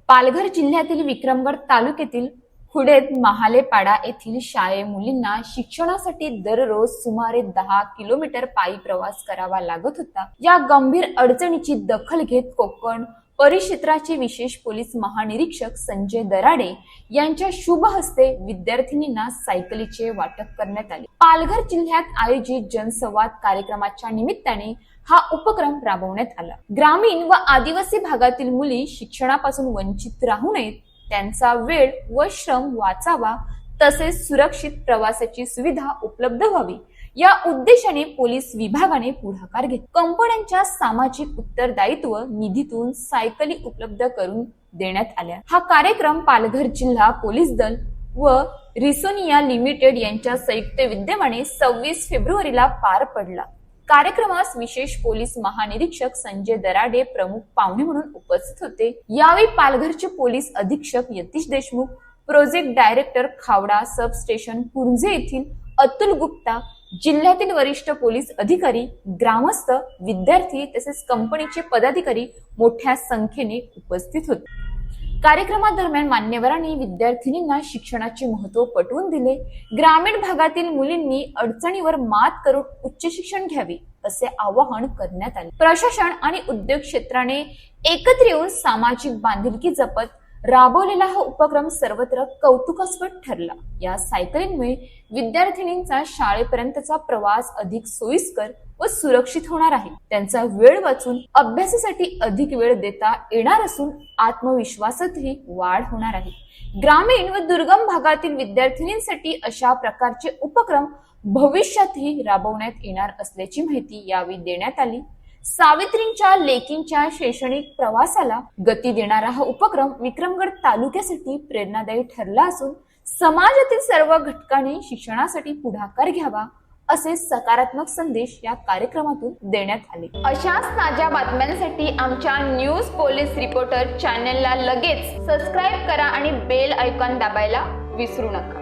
पालघर जिल्ह्यातील विक्रमगड तालुक्यातील खुडेद महालेपाडा येथील शाळे मुलींना शिक्षणासाठी दररोज सुमारे 10 किलोमीटर पायी प्रवास करावा लागत होता। या गंभीर अडचणीची दखल घेत कोकण परिक्षेत्राचे विशेष पोलीस महानिरीक्षक संजय दराडे यांच्या शुभ हस्ते विद्यार्थिनींना सायकलीचे वाटप करण्यात आले। पालघर जिल्ह्यात आयोजित जनसंवाद कार्यक्रमाच्या निमित्ताने हा उपक्रम राबवण्यात आला। ग्रामीण व आदिवासी भागातील मुली शिक्षणापासून वंचित राहू नयेत, त्यांचा वेळ व श्रम वाचावा, तसेच सुरक्षित प्रवासाची सुविधा उपलब्ध व्हावी या उद्देशाने पोलीस विभागाने पुढाकार घेतला। कंपन्यांच्या सामाजिक उत्तरदायित्व निधीतून सायकली उपलब्ध करून देण्यात आल्या। हा कार्यक्रम पालघर जिल्हा पोलीस दल व रिसोनिया लिमिटेड यांच्या संयुक्त विद्यमाने 26 फेब्रुवारीला पार पडला। कार्यक्रमास विशेष पोलीस महानिरीक्षक संजय दराडे प्रमुख पाहुणे म्हणून उपस्थित होते। यावेळी पालघरचे पोलीस अधीक्षक Yatish Deshmukh, project director Khavda sub station Puranje येथील अतुल गुप्ता, जिल्ह्यातील वरिष्ठ पोलीस अधिकारी, ग्रामस्थ, विद्यार्थी तसेच कंपनीचे पदाधिकारी मोठ्या संख्येने उपस्थित होते। कार्यक्रमादरम्यान मान्यवरांनी विद्यार्थिनींना शिक्षणाचे महत्त्व पटवून दिले। ग्रामीण भागातील मुलींनी अडचणीवर मात करून उच्च शिक्षण घ्यावे असे आवाहन करण्यात आले। प्रशासन आणि उद्योग क्षेत्राने एकत्र येऊन सामाजिक बांधिलकी जपत राबवलेला हा उपक्रम सर्वत्र कौतुकास्पद ठरला। या सायकलींमुळे विद्यार्थिनींचा शाळेपर्यंतचा प्रवास अधिक सोयीस्कर व सुरक्षित होणार आहे। त्यांचा वेळ वाचून अभ्यासासाठी अधिक वेळ देता येणार असून आत्मविश्वासातही वाढ होणार आहे। ग्रामीण व दुर्गम भागातील विद्यार्थिनींसाठी अशा प्रकारचे उपक्रम भविष्यातही राबवण्यात येणार असल्याची माहिती यावेळी देण्यात आली। सावित्रींच्या लेकींच्या शैक्षणिक प्रवासाला गती देणारा हा उपक्रम विक्रमगड तालुक्यासाठी प्रेरणादायी ठरला असून समाजातील सर्व घटकांनी शिक्षणासाठी पुढाकार घ्यावा असे सकारात्मक संदेश या कार्यक्रमातून देण्यात आले। अशाच ताज्या बातम्यांसाठी आमच्या न्यूज पोलीस रिपोर्टर चॅनलला लगेच सबस्क्राईब करा आणि बेल आयकॉन दाबायला विसरू नका।